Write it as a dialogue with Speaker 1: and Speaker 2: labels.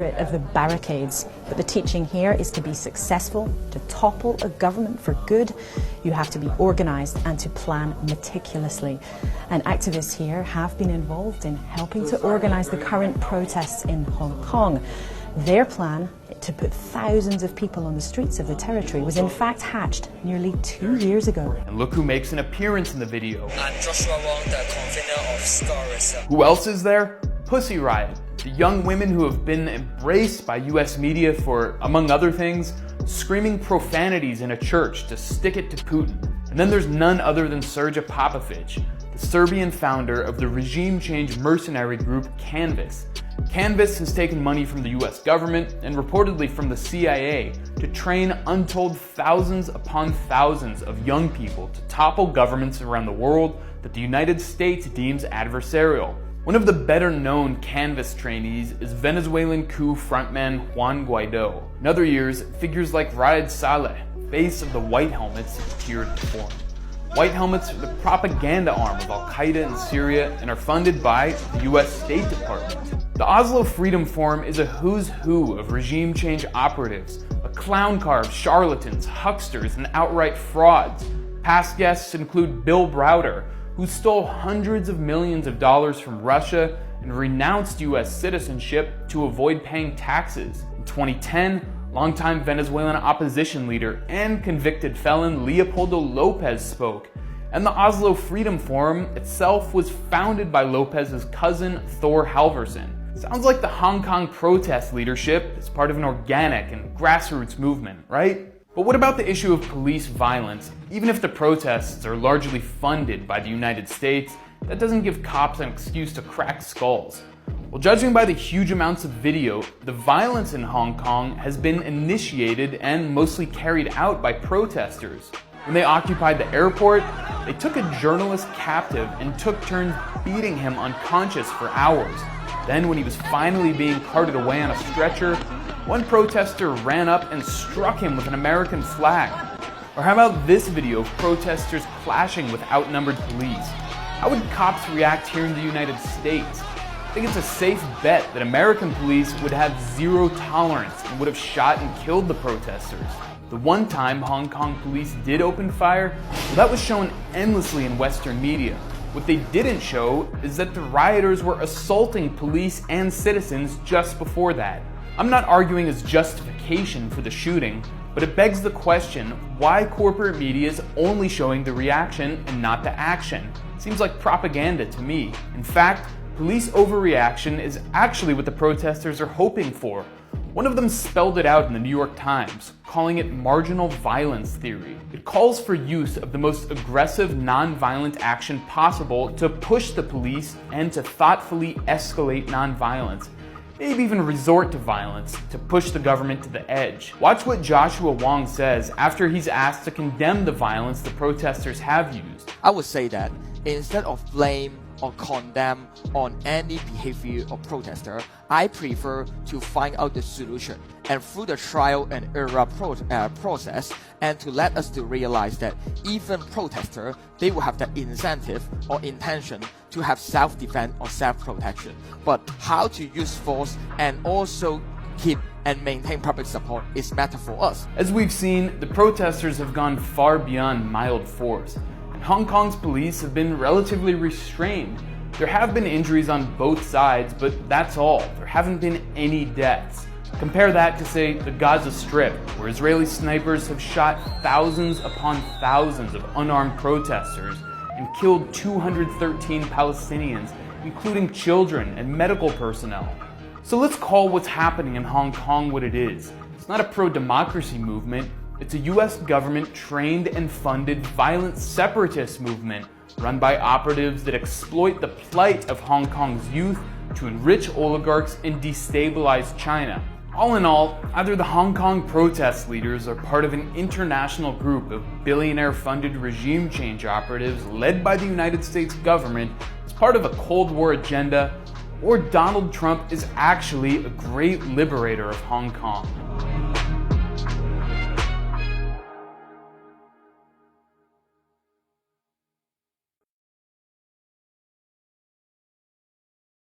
Speaker 1: of the barricades, but the teaching here is to be successful, to topple a government for good, you have to be organised and to plan meticulously. And activists here have been involved in helping to organise the current protests in Hong Kong. Their plan to put thousands of people on the streets of the territory was in fact hatched nearly 2 years ago.
Speaker 2: And look who makes an appearance in the video.
Speaker 3: I'm Joshua Wong, the convener of Scholars.
Speaker 2: Who else is there? Pussy Riot. The young women who have been embraced by US media for, among other things, screaming profanities in a church to stick it to Putin. And then there's none other than Srđan Popović, the Serbian founder of the regime change mercenary group Canvas. Canvas has taken money from the US government and reportedly from the CIA to train untold thousands upon thousands of young people to topple governments around the world that the United States deems adversarial. One of the better-known Canvas trainees is Venezuelan coup frontman Juan Guaido. In other years, figures like Raed Saleh, face of the White Helmets, appeared to form. White Helmets are the propaganda arm of Al-Qaeda in Syria and are funded by the US State Department. The Oslo Freedom Forum is a who's who of regime change operatives, a clown car of charlatans, hucksters, and outright frauds. Past guests include Bill Browder, who stole hundreds of millions of dollars from Russia and renounced US citizenship to avoid paying taxes. In 2010, longtime Venezuelan opposition leader and convicted felon Leopoldo Lopez spoke, and the Oslo Freedom Forum itself was founded by Lopez's cousin Thor Halvorsen. Sounds like the Hong Kong protest leadership is part of an organic and grassroots movement, right? But what about the issue of police violence? Even if the protests are largely funded by the United States, that doesn't give cops an excuse to crack skulls. Well, judging by the huge amounts of video, the violence in Hong Kong has been initiated and mostly carried out by protesters. When they occupied the airport, they took a journalist captive and took turns beating him unconscious for hours. Then, when he was finally being carted away on a stretcher, one protester ran up and struck him with an American flag. Or how about this video of protesters clashing with outnumbered police? How would cops react here in the United States? I think it's a safe bet that American police would have zero tolerance and would have shot and killed the protesters. The one time Hong Kong police did open fire, well, that was shown endlessly in Western media. What they didn't show is that the rioters were assaulting police and citizens just before that. I'm not arguing as justification for the shooting, but it begs the question why corporate media is only showing the reaction and not the action. It seems like propaganda to me. In fact, police overreaction is actually what the protesters are hoping for. One of them spelled it out in the New York Times, calling it marginal violence theory. It calls for use of the most aggressive, non-violent action possible to push the police and to thoughtfully escalate non-violence. Maybe even resort to violence to push the government to the edge. Watch what Joshua Wong says after he's asked to condemn the violence the protesters have used.
Speaker 4: I would say that instead of blame or condemn on any behavior of protester, I prefer to find out the solution and through the trial and error process, and to let us to realize that even protester, they will have the incentive or intention to have self-defense or self-protection. But how to use force and also keep and maintain public support is matter for us.
Speaker 2: As we've seen, the protesters have gone far beyond mild force. Hong Kong's police have been relatively restrained. There have been injuries on both sides, but that's all. There haven't been any deaths. Compare that to, say, the Gaza Strip, where Israeli snipers have shot thousands upon thousands of unarmed protesters and killed 213 Palestinians, including children and medical personnel. So let's call what's happening in Hong Kong what it is. It's not a pro-democracy movement. It's a US government trained and funded violent separatist movement run by operatives that exploit the plight of Hong Kong's youth to enrich oligarchs and destabilize China. All in all, either the Hong Kong protest leaders are part of an international group of billionaire-funded regime change operatives led by the United States government as part of a Cold War agenda, or Donald Trump is actually a great liberator of Hong Kong.